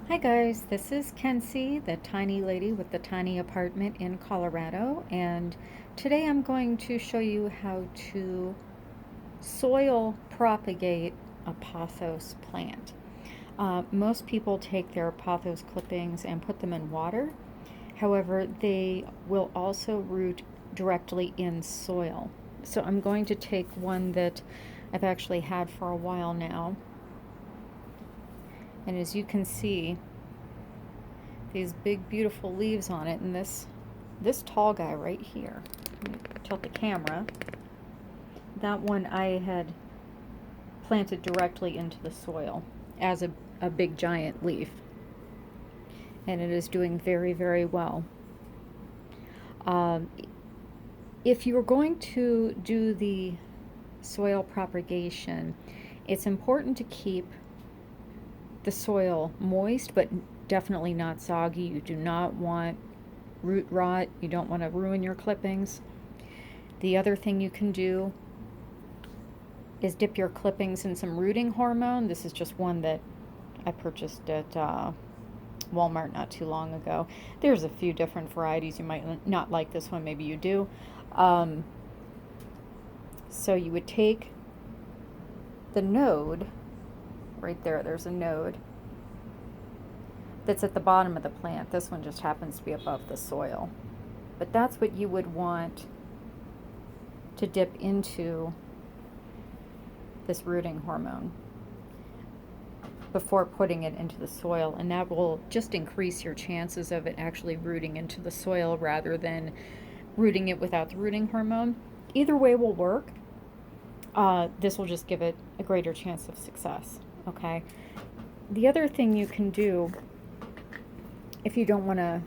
Hi guys, this is Kenzie, the tiny lady with the tiny apartment in Colorado, and today I'm going to show you how to soil propagate a pothos plant. Most people take their pothos clippings and put them in water. However, they will also root directly in soil. So I'm going to take one that I've actually had for a while now. And as you can see, these big beautiful leaves on it, and this tall guy right here, let me tilt the camera, that one I had planted directly into the soil as a big giant leaf, and it is doing very, very well. If you're going to do the soil propagation, it's important to keep the soil moist, but definitely not soggy. You do not want root rot. You don't want to ruin your clippings. The other thing you can do is dip your clippings in some rooting hormone. This is just one that I purchased at Walmart not too long ago. There's a few different varieties. You might not like this one, maybe you do. So you would take the node, right there, there's a node that's at the bottom of the plant. This one just happens to be above the soil. But that's what you would want to dip into this rooting hormone before putting it into the soil, and that will just increase your chances of it actually rooting into the soil rather than rooting it without the rooting hormone. Either way will work. This will just give it a greater chance of success. Okay. The other thing you can do, if you don't want to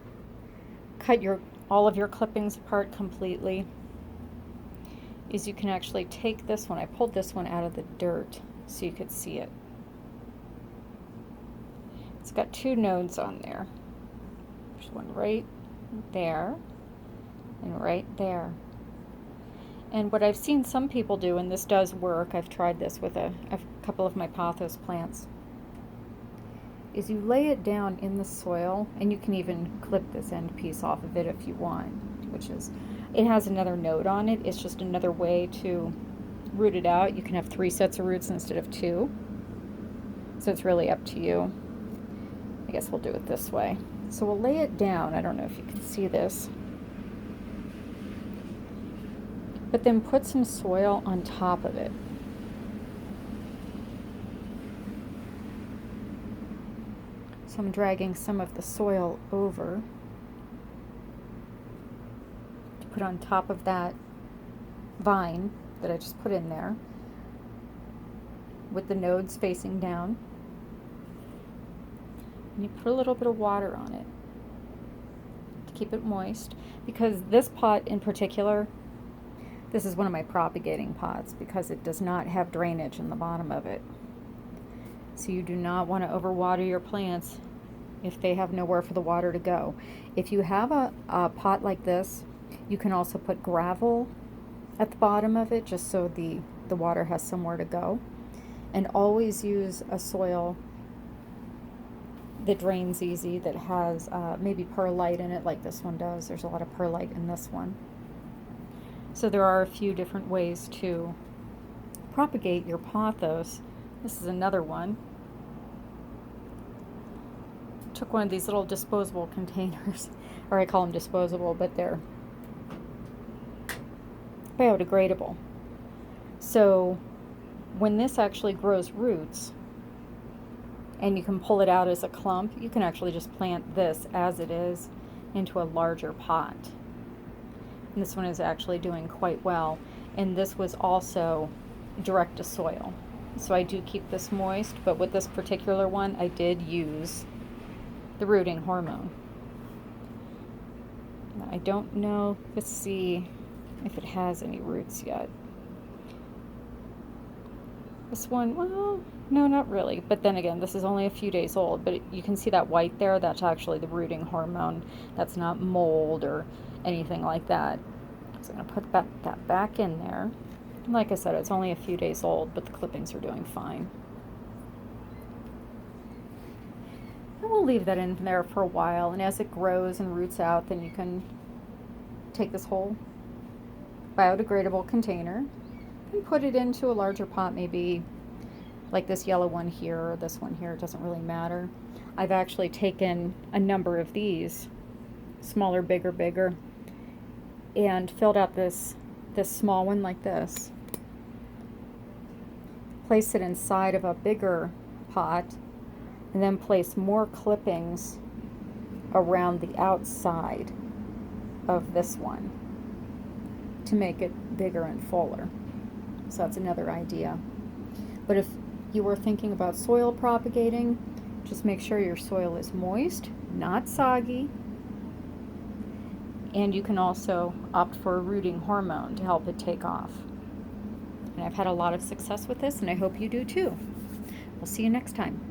cut all of your clippings apart completely, is you can actually take this one. I pulled this one out of the dirt so you could see it. It's got two nodes on there. There's one right there and right there. And what I've seen some people do, and this does work, I've tried this with a couple of my pothos plants, is you lay it down in the soil, and you can even clip this end piece off of it if you want, which is, it has another node on it. It's just another way to root it out. You can have 3 sets of roots instead of 2. So it's really up to you. I guess we'll do it this way. So we'll lay it down. I don't know if you can see this. But then put some soil on top of it. So I'm dragging some of the soil over to put on top of that vine that I just put in there with the nodes facing down. And you put a little bit of water on it to keep it moist, because this pot in particular, this is one of my propagating pots because it does not have drainage in the bottom of it. So you do not want to overwater your plants if they have nowhere for the water to go. If you have a pot like this, you can also put gravel at the bottom of it just so the water has somewhere to go. And always use a soil that drains easy, that has maybe perlite in it like this one does. There's a lot of perlite in this one. So there are a few different ways to propagate your pothos. This is another one. Took one of these little disposable containers, or I call them disposable, but they're biodegradable. So when this actually grows roots, and you can pull it out as a clump, you can actually just plant this as it is into a larger pot. And this one is actually doing quite well. And this was also direct to soil. So I do keep this moist, but with this particular one, I did use the rooting hormone. I don't know, let's see if it has any roots yet. This one, well, no, not really. But then again, this is only a few days old, but you can see that white there, that's actually the rooting hormone. That's not mold or anything like that. So I'm going to put that back in there. And like I said, it's only a few days old, but the clippings are doing fine. And we'll leave that in there for a while, and as it grows and roots out, then you can take this whole biodegradable container and put it into a larger pot, maybe like this yellow one here or this one here, it doesn't really matter. I've actually taken a number of these, smaller, bigger, bigger, and filled out this small one like this. Place it inside of a bigger pot, and then place more clippings around the outside of this one to make it bigger and fuller. So that's another idea. But if you were thinking about soil propagating, just make sure your soil is moist, not soggy. And you can also opt for a rooting hormone to help it take off. And I've had a lot of success with this, and I hope you do too. We'll see you next time.